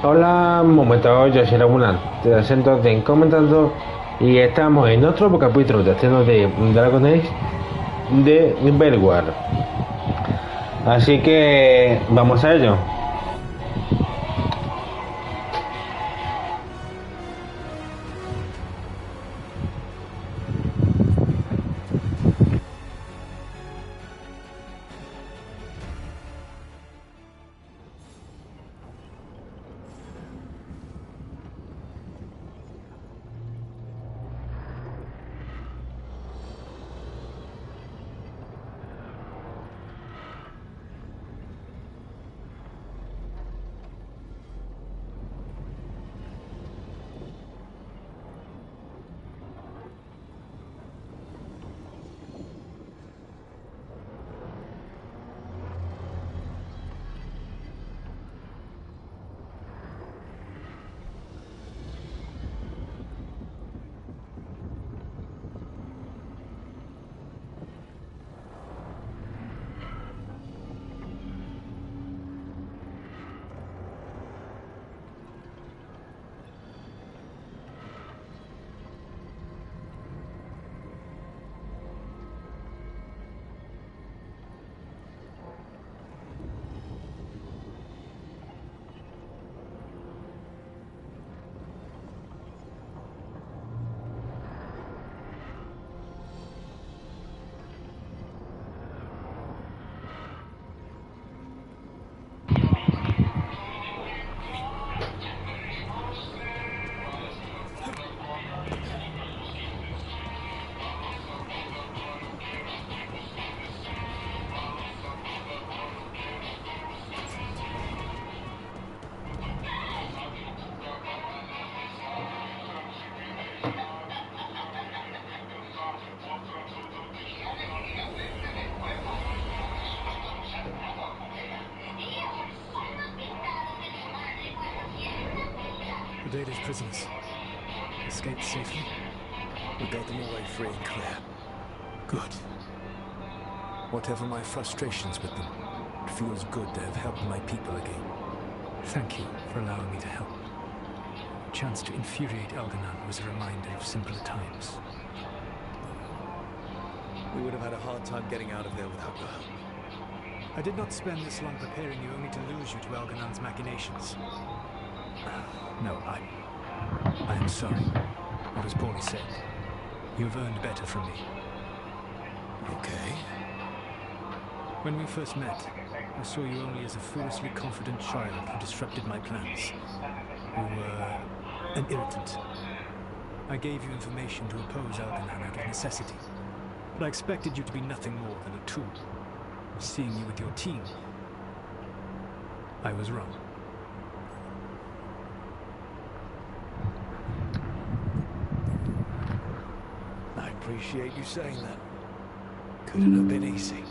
Hola, un momento, yo soy Lagunan, te siento de comentando y estamos en otro capítulo de haciendo de Dragon Age de Veilguard. Así que vamos a ello. The Data's prisoners escaped safely. We got them away free and clear. Good. Whatever my frustrations with them, it feels good to have helped my people again. Thank you for allowing me to help. A chance to infuriate Elganon was a reminder of simpler times. We would have had a hard time getting out of there without your help. I did not spend this long preparing you only to lose you to Elganon's machinations. No, I am sorry. What was poorly said. You have earned better from me. Okay. When we first met, I saw you only as a foolishly confident child who disrupted my plans. You were an irritant. I gave you information to oppose Elganon out of necessity, but I expected you to be nothing more than a tool. Seeing you with your team, I was wrong. I appreciate you saying that. Couldn't have been easy.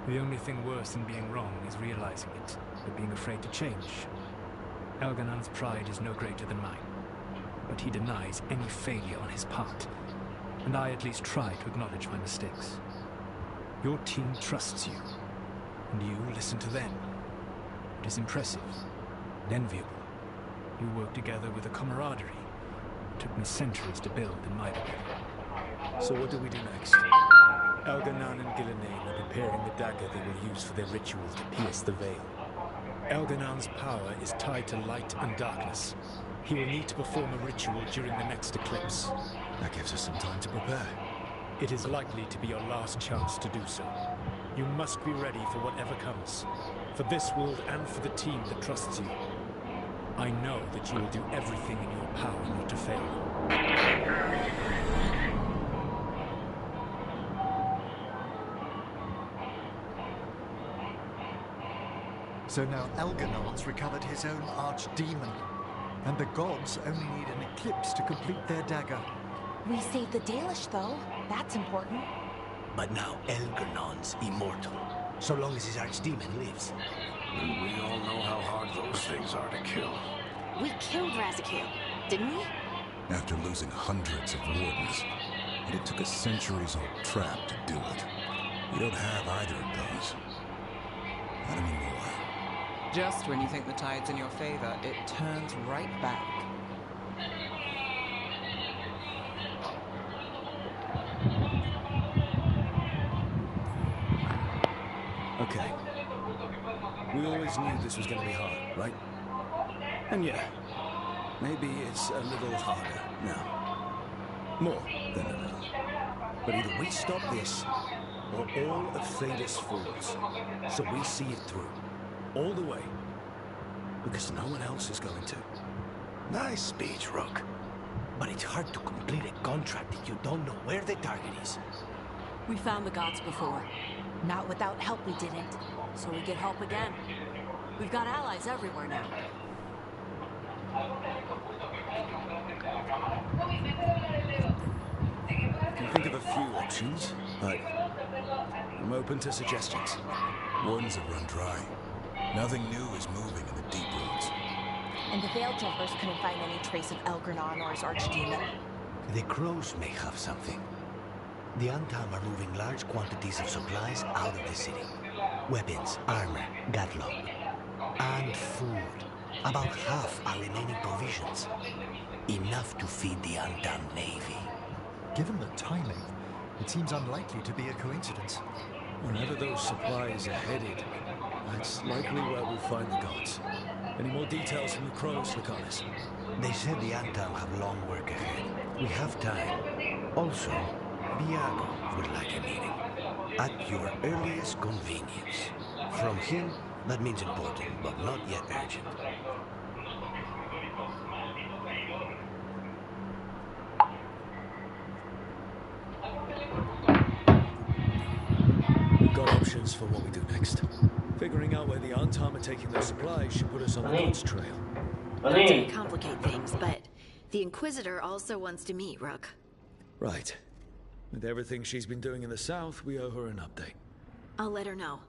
The only thing worse than being wrong is realizing it, but being afraid to change. Elganon's pride is no greater than mine, but he denies any failure on his part, and I at least try to acknowledge my mistakes. Your team trusts you, and you listen to them. It is impressive and enviable. You work together with a camaraderie it took me centuries to build in my day. So what do we do next? Elganon and Gillenane are preparing the dagger they will use for their ritual to pierce the veil. Elganon's power is tied to light and darkness. He will need to perform a ritual during the next eclipse. That gives us some time to prepare. It is likely to be your last chance to do so. You must be ready for whatever comes. For this world and for the team that trusts you. I know that you will do everything in your power not to fail. So now Elganon's recovered his own archdemon, and the gods only need an eclipse to complete their dagger. We saved the Dalish, though. That's important. But now Elganon's immortal, so long as his archdemon lives. And we all know how hard those things are to kill. We killed Razakil, didn't we? After losing hundreds of wardens, and it took a centuries-old trap to do it. We don't have either of those. Not anymore. Just when you think the tide's in your favor, it turns right back. Okay. We always knew this was going to be hard, right? And yeah, maybe it's a little harder now. More than a little. But either we stop this, or all of Thedas falls. So we see it through. All the way. Because no one else is going to. Nice speech, Rook. But it's hard to complete a contract if you don't know where the target is. We found the gods before. Not without help we didn't. So we get help again. We've got allies everywhere now. I can think of a few options, but I'm open to suggestions. Wardens have run dry. Nothing new is moving in the deep roads. And the Veil Jumpers couldn't find any trace of Elgranon or his archdemon. The crows may have something. The Antam are moving large quantities of supplies out of the city. Weapons, armor, gatlock, and food. About half are remaining provisions. Enough to feed the Antam navy. Given the timing, it seems unlikely to be a coincidence. Wherever those supplies are headed, that's likely where we'll find the gods. Any more details from the crows, Legados? They said the Antam have long work ahead. We have time. Also, Viago would like a meeting. At your earliest convenience. From him, that means important, but not yet urgent. We've got options for what we do next. Figuring out where the Antam are taking their supplies should put us on the gods' trail. Not to complicate things, but the Inquisitor also wants to meet Rook. Right. With everything she's been doing in the south, we owe her an update. I'll let her know.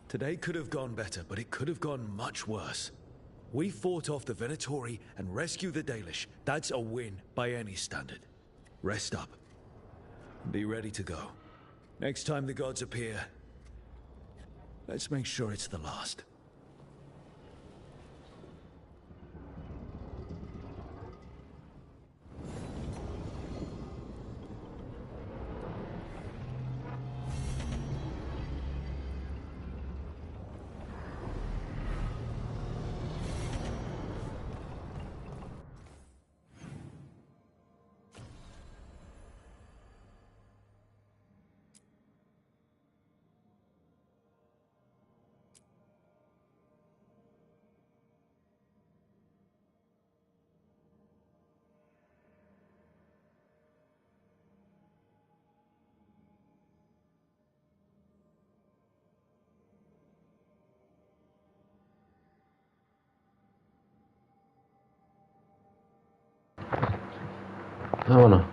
Today could have gone better, but it could have gone much worse. We fought off the Venatori and rescued the Dalish. That's a win by any standard. Rest up. Be ready to go. Next time the gods appear, let's make sure it's the last. Vámonos.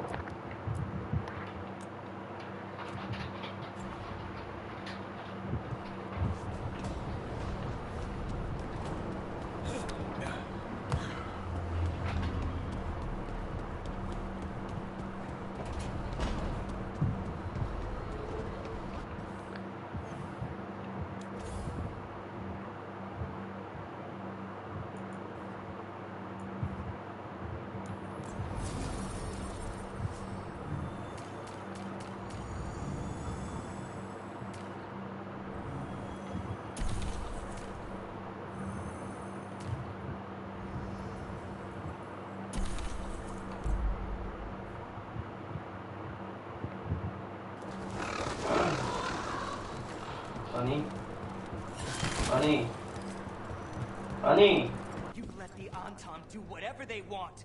Honey! You let the Antam do whatever they want.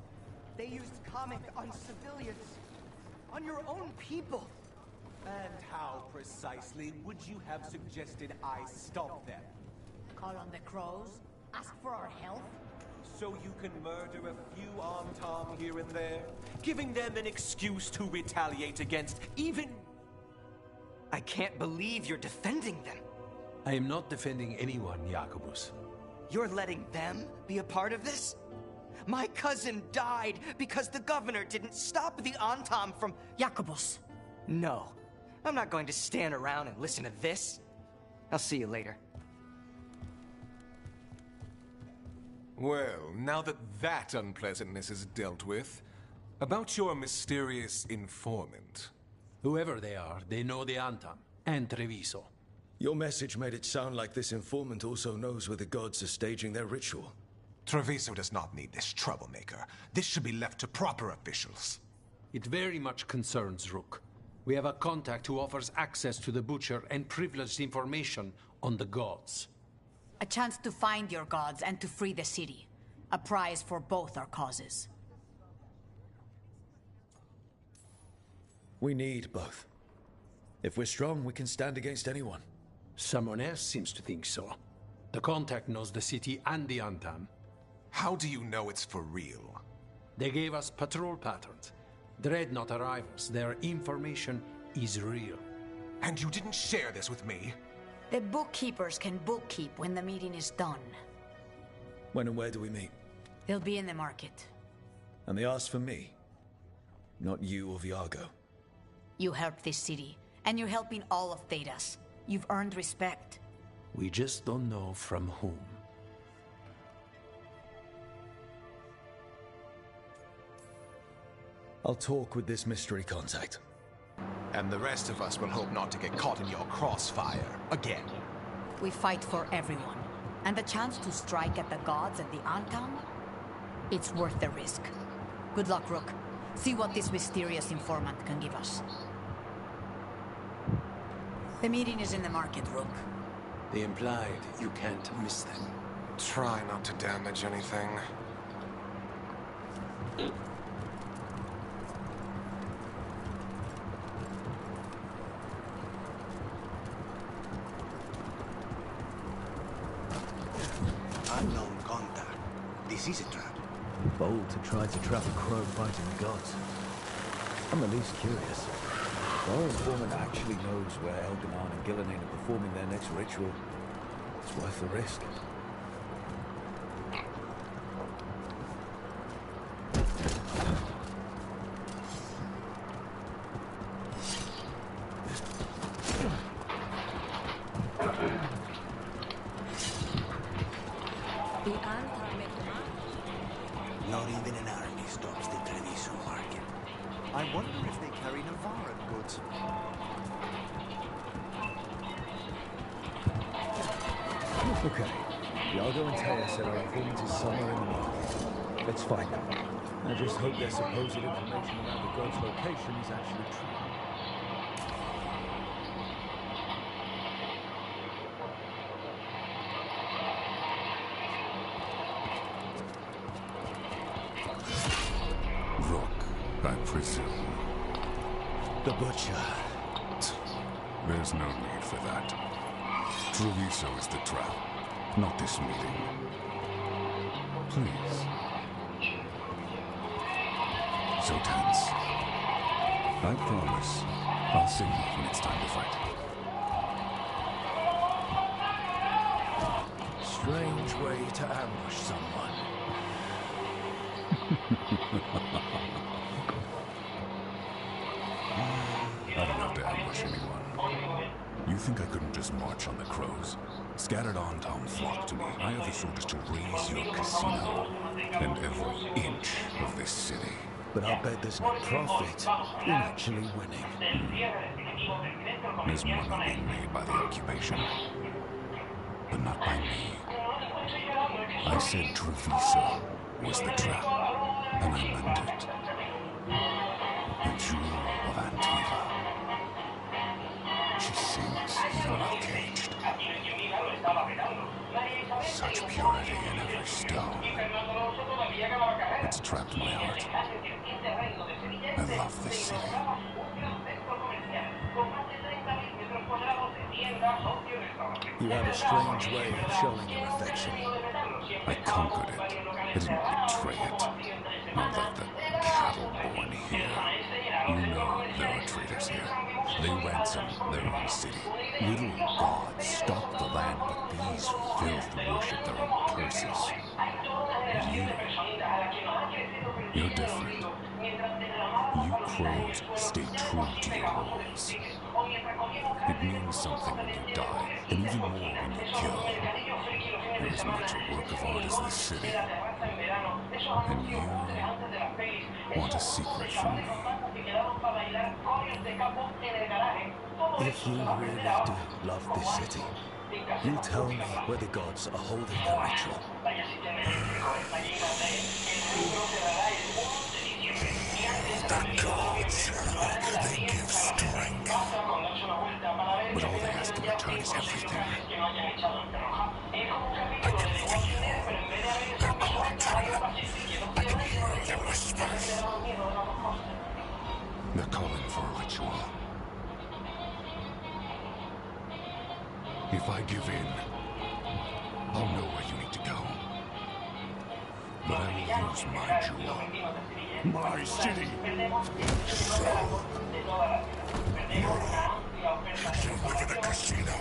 They used comic on civilians. On your own people. And how precisely would you have suggested I stop them? Call on the crows? Ask for our help? So you can murder a few Antam here and there? Giving them an excuse to retaliate against even... I can't believe you're defending them. I am not defending anyone, Jacobus. You're letting them be a part of this? My cousin died because the governor didn't stop the Antam from... Jacobus. No. I'm not going to stand around and listen to this. I'll see you later. Well, now that unpleasantness is dealt with, about your mysterious informant. Whoever they are, they know the Antam and Treviso. Your message made it sound like this informant also knows where the gods are staging their ritual. Treviso does not need this troublemaker. This should be left to proper officials. It very much concerns Rook. We have a contact who offers access to the Butcher and privileged information on the gods. A chance to find your gods and to free the city. A prize for both our causes. We need both. If we're strong, we can stand against anyone. Someone else seems to think so. The contact knows the city and the Antam. How do you know it's for real? They gave us patrol patterns. Dreadnought arrivals. Their information is real. And you didn't share this with me? The bookkeepers can bookkeep when the meeting is done. When and where do we meet? They'll be in the market. And they asked for me. Not you or Viago. You helped this city, and you're helping all of Thedas. You've earned respect. We just don't know from whom. I'll talk with this mystery contact. And the rest of us will hope not to get caught in your crossfire again. We fight for everyone. And the chance to strike at the gods and the Antam? It's worth the risk. Good luck, Rook. See what this mysterious informant can give us. The meeting is in the market, Rook. They implied you can't miss them. Try not to damage anything. Unknown contact. This is a trap. Bold to try to trap a crow fighting the gods. I'm at least curious. If our informant actually knows where Elganon and Gillenane are performing their next ritual, it's worth the risk. Not even an army stops the treviso market. I wonder if they carry Navarran goods. Okay. Iago and Taya said our informant is somewhere in the market. Let's find out. I just hope their supposed information about the god's location is actually true. I presume. The Butcher. There's no need for that. Treviso is the trap, not this meeting. Please. So tense. I promise I'll signal when it's time to fight. Strange way to ambush someone. I don't have to ambush anyone. You think I couldn't just march on the crows? Scattered Antam flock to me. I have the orders to raise your casino and every inch of this city. But I'll bet there's no profit in actually winning. There's money being made by the occupation, but not by me. I said Treviso was the trap, and I meant it. The jewel of Antiva. She sings even while caged. Such purity in every stone. It's trapped my heart. I love this city. You have a strange way of showing your affection. I conquered it. I didn't betray it. Not like the cattle born here. You know there are traitors here. They ransom their own city. Little gods stock the land, but these filth worship their own curses. You're different. You crows stay true to your roles. It means something when you die, and even more when you kill. You're as much a work of art as this city. And you want a secret from me. If you really do love this city, you tell me where the gods are holding the ritual. The gods, they give strength. But all they ask in return is everything. I can feel their content. I can hear their whispers. They're calling for a ritual. If I give in, I'll know where you need to go. But I will lose my jewel. My city! You live in a casino.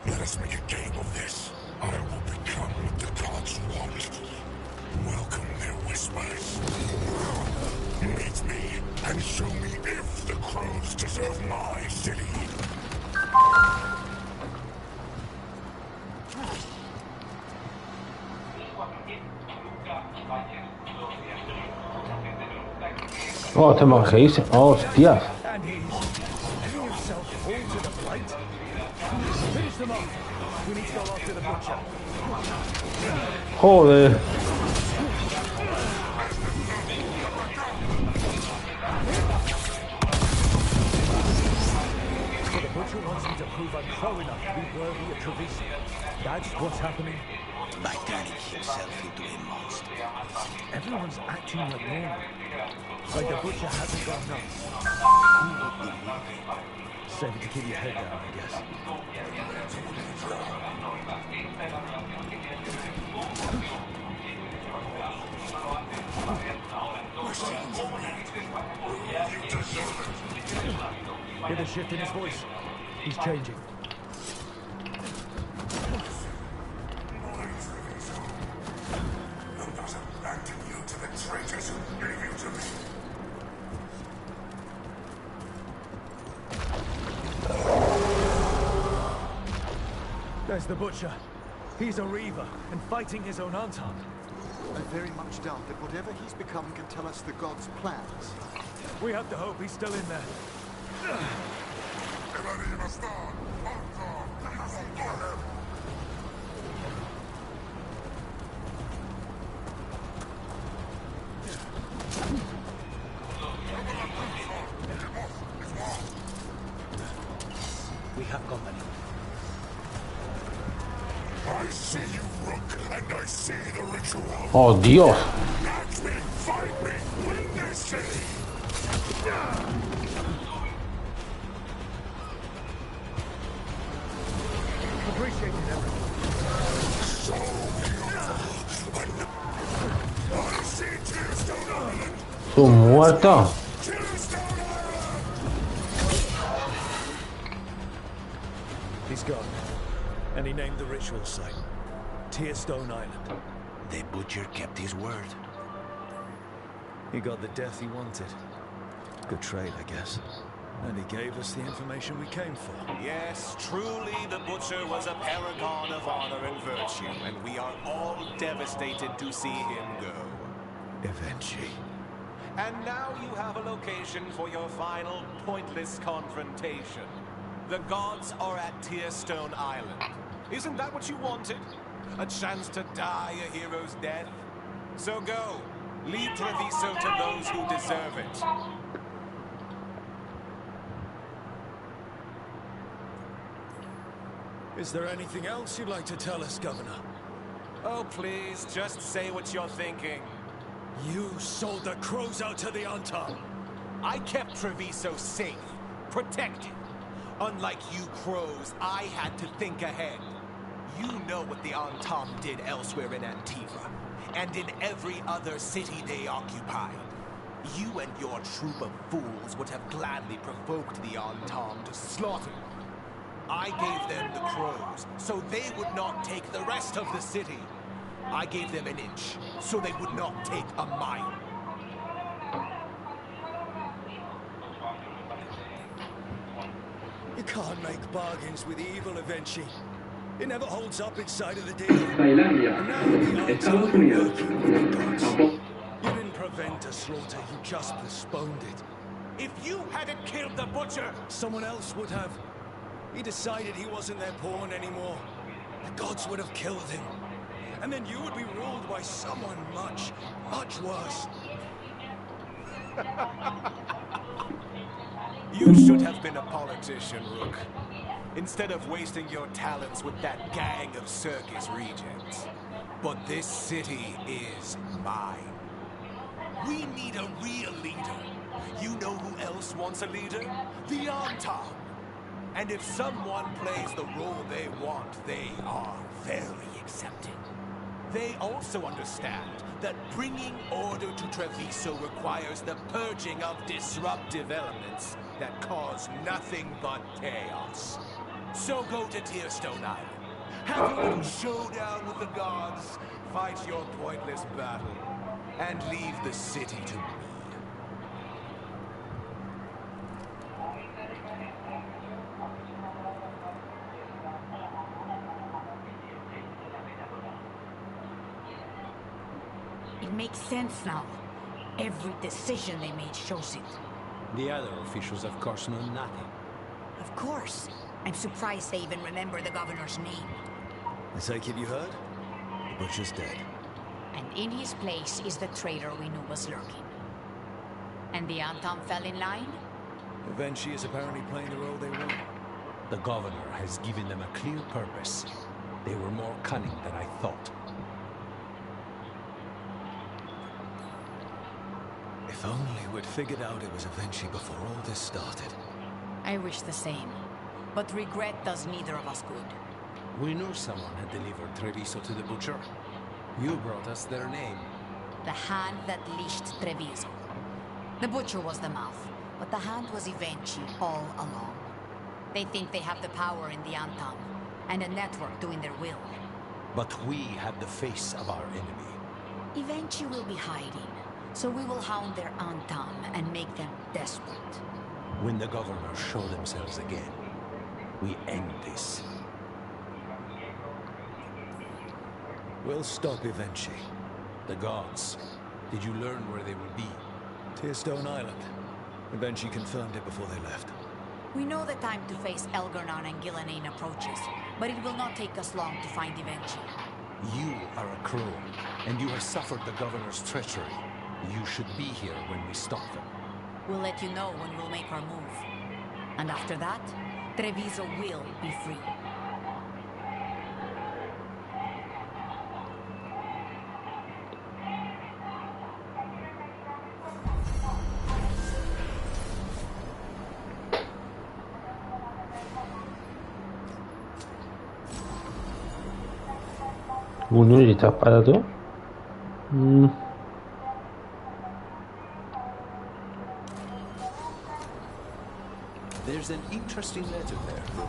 Let us make a game of this. I will become what the gods want. Welcome their whispers. Meet me and show me if the crows deserve my city. Oh, te manjéis. Hostias. And he's letting himself fall to the plate. Finish them off. We need to go after the butcher. Joder. The butcher wants me to prove I'm crow enough to be worthy of treviso. That's what's happening. By turning himself into a monster. Everyone's acting like normal. Like the butcher hasn't gone nuts. Who would believe it? Save it to keep your head down, I guess. Hear the shift in his voice. He's changing. There's the butcher. He's a reaver and fighting his own Anton. I very much doubt that whatever he's become can tell us the gods' plans. We have to hope he's still in there. We have company. I see you, Rook, and I see the ritual. Oh, Dios. Match me, fight me, win this city. Appreciate it, everyone. So beautiful. I see Tearstone Island. Su muerto. He's gone. And he named the ritual site. Tearstone Island. The butcher kept his word. He got the death he wanted. Good trade, I guess. And he gave us the information we came for. Yes, truly the Butcher was a paragon of honor and virtue, and we are all devastated to see him go. Eventually. And now you have a location for your final pointless confrontation. The gods are at Tearstone Island. Isn't that what you wanted? A chance to die a hero's death? So go. Lead Treviso to those who deserve it. Is there anything else you'd like to tell us, Governor? Oh, please, just say what you're thinking. You sold the crows out to the Anton. I kept Treviso safe, protected. Unlike you crows, I had to think ahead. You know what the Anton did elsewhere in Antiva, and in every other city they occupied. You and your troop of fools would have gladly provoked the Antam to slaughter. I gave them the crows, so they would not take the rest of the city. I gave them an inch, so they would not take a mile. You can't make bargains with evil, Avenchi. It never holds up its side of the deal. Estados Unidos. You didn't prevent a slaughter, you just postponed it. If you hadn't killed the butcher, someone else would have. He decided he wasn't their pawn anymore. The gods would have killed him. And then you would be ruled by someone much, much worse. You should have been a politician, Rook, instead of wasting your talents with that gang of circus rejects. But this city is mine. We need a real leader. You know who else wants a leader? The Antam. And if someone plays the role they want, they are very accepting. They also understand that bringing order to Treviso requires the purging of disruptive elements that cause nothing but chaos. So go to Tearstone Island, have a little showdown with the gods, fight your pointless battle, and leave the city to me. It makes sense now. Every decision they made shows it. The other officials, of course, know nothing. Of course. I'm surprised they even remember the governor's name. I take it you heard? The butcher's dead. And in his place is the traitor we knew was lurking. And the Antam fell in line? Avenchi is apparently playing the role they want. The governor has given them a clear purpose. They were more cunning than I thought. If only we'd figured out it was Avenchi before all this started. I wish the same. But regret does neither of us good. We knew someone had delivered Treviso to the butcher. You brought us their name. The hand that leashed Treviso. The butcher was the mouth, but the hand was Avenchi all along. They think they have the power in the Antam, and a network doing their will. But we have the face of our enemy. Avenchi will be hiding, so we will hound their Antam and make them desperate. When the governors show themselves again, we end this. We'll stop Avenchi. The gods. Did you learn where they will be? Tearstone Island. Avenchi confirmed it before they left. We know the time to face Elgar'nan and Gillenane approaches, but it will not take us long to find Avenchi. You are a crow, and you have suffered the governor's treachery. You should be here when we stop them. We'll let you know when we'll make our move. And after that, Treviso will be free. Un'unità sparato. There's an interesting letter there, look.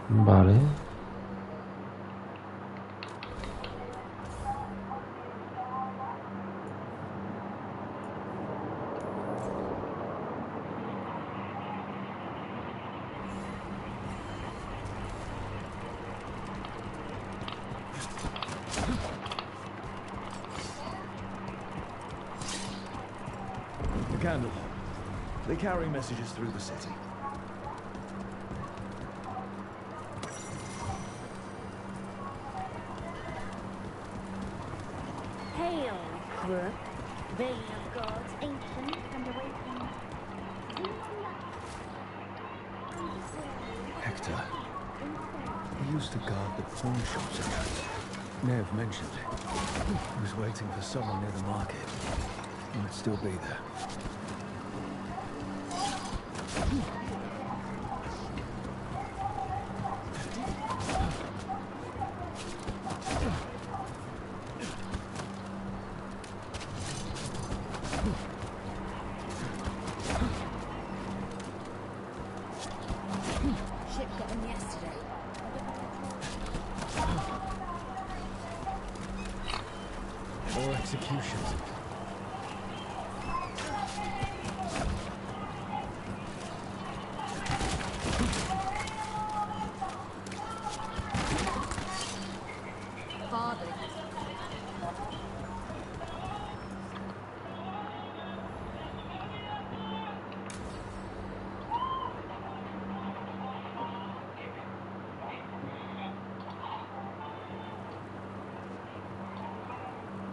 Vale. The candle. They carry messages through the city. Hail, Crook, veil of gods, ancient and awakened. Hector. He used to guard the pawn shops around. May have mentioned it. He was waiting for someone near the market. He might still be there. Ship got in yesterday. More executions. Father.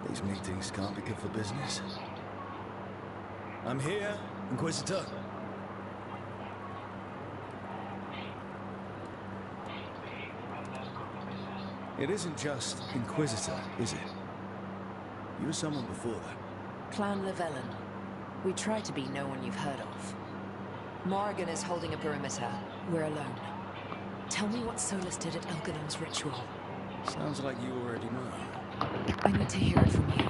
These meetings can't be good for business. I'm here, Inquisitor. It isn't just Inquisitor, is it? You were someone before that. Clan Llewellyn. We try to be no one you've heard of. Morrigan is holding a perimeter. We're alone. Tell me what Solus did at Elganon's ritual. Sounds like you already know. I need to hear it from you.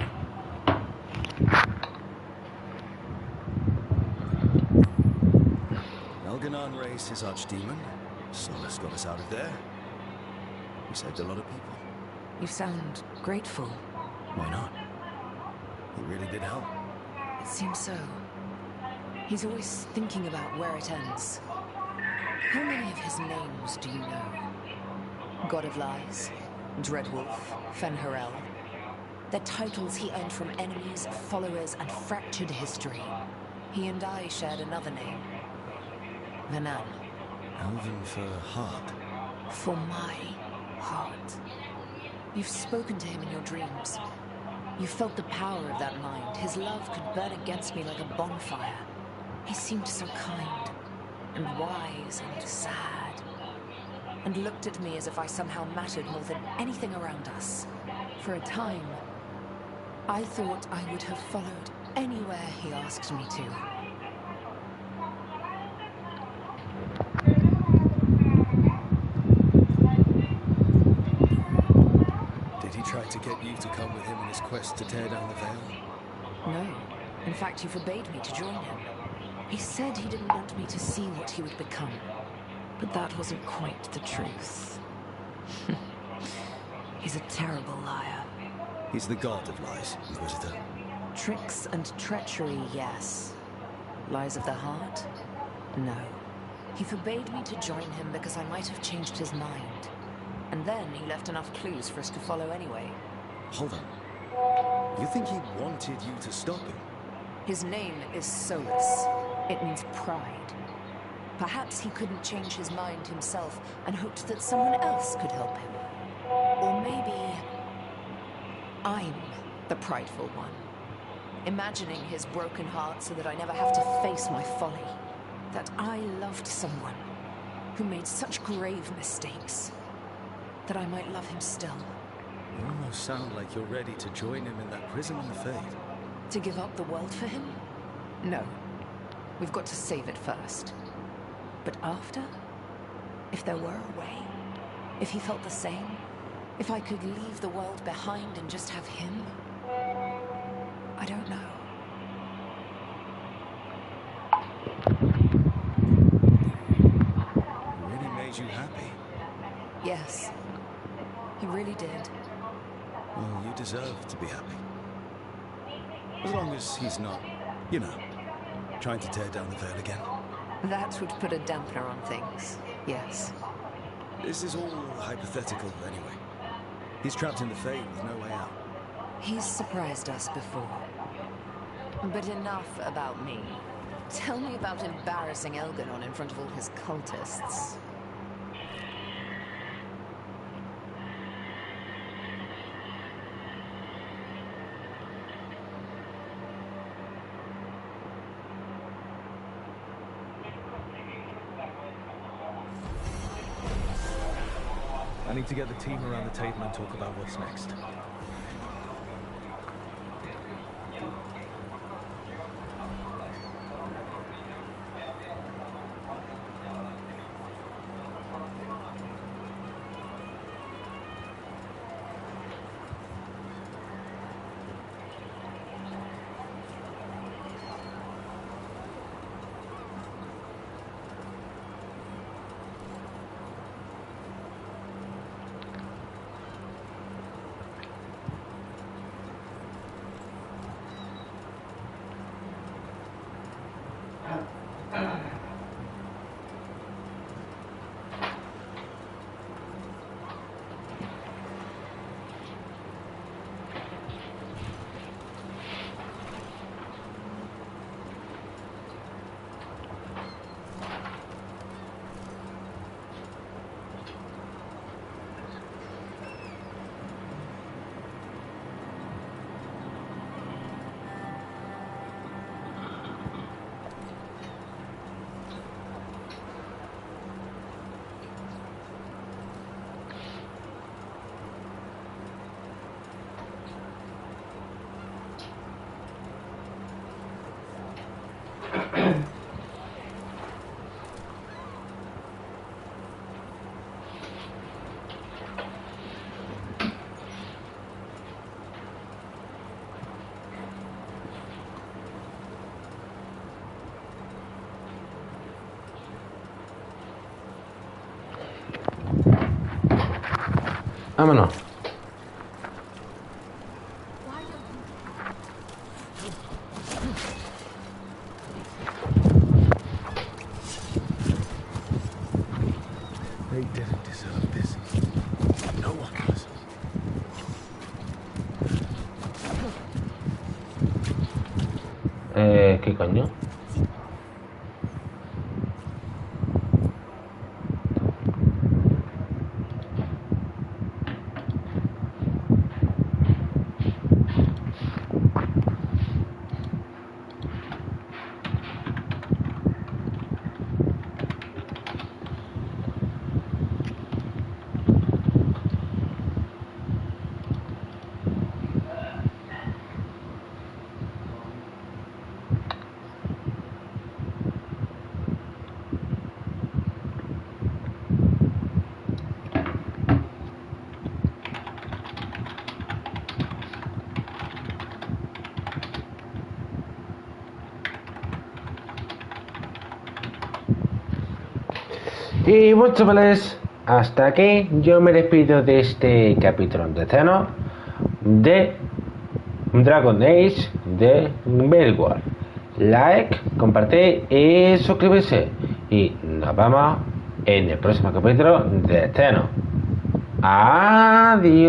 Elganon raised his archdemon. Solus got us out of there. We saved a lot of people. You sound grateful. Why not? He really did help. It seems so. He's always thinking about where it ends. How many of his names do you know? God of Lies, Dreadwolf, Fen'Harel. They're titles he earned from enemies, followers, and fractured history. He and I shared another name. Vanan. Elven for heart. For my heart. You've spoken to him in your dreams. You felt the power of that mind. His love could burn against me like a bonfire. He seemed so kind, and wise, and sad, and looked at me as if I somehow mattered more than anything around us. For a time, I thought I would have followed anywhere he asked me to. Did he try to get you to come with him in his quest to tear down the veil? No. In fact, he forbade me to join him. He said he didn't want me to see what he would become. But that wasn't quite the truth. He's a terrible liar. He's the god of lies, Inquisitor. Tricks and treachery, yes. Lies of the heart? No. He forbade me to join him because I might have changed his mind. And then he left enough clues for us to follow anyway. Hold on. You think he wanted you to stop him? His name is Solus. It means pride. Perhaps he couldn't change his mind himself and hoped that someone else could help him. Or maybe I'm the prideful one. Imagining his broken heart so that I never have to face my folly. That I loved someone who made such grave mistakes that I might love him still. You almost sound like you're ready to join him in that prison in the Fade. To give up the world for him? No. We've got to save it first. But after? If there were a way? If he felt the same? If I could leave the world behind and just have him? I don't know. He really made you happy. Yes. He really did. Well, you deserve to be happy. As long as he's not, you know, trying to tear down the veil again. That would put a dampener on things, yes. This is all hypothetical anyway. He's trapped in the Fade with no way out. He's surprised us before. But enough about me. Tell me about embarrassing Elganon in front of all his cultists. I need to get the team around the table and talk about what's next. Vámonos. They didn't deserve this. No one does. ¿Qué coño? Y bueno, chavales, hasta aquí yo me despido de este capítulo deceno de Dragon Age The Veilguard. Like, compartir y suscribirse. Y nos vemos en el próximo capítulo de deceno. Adiós.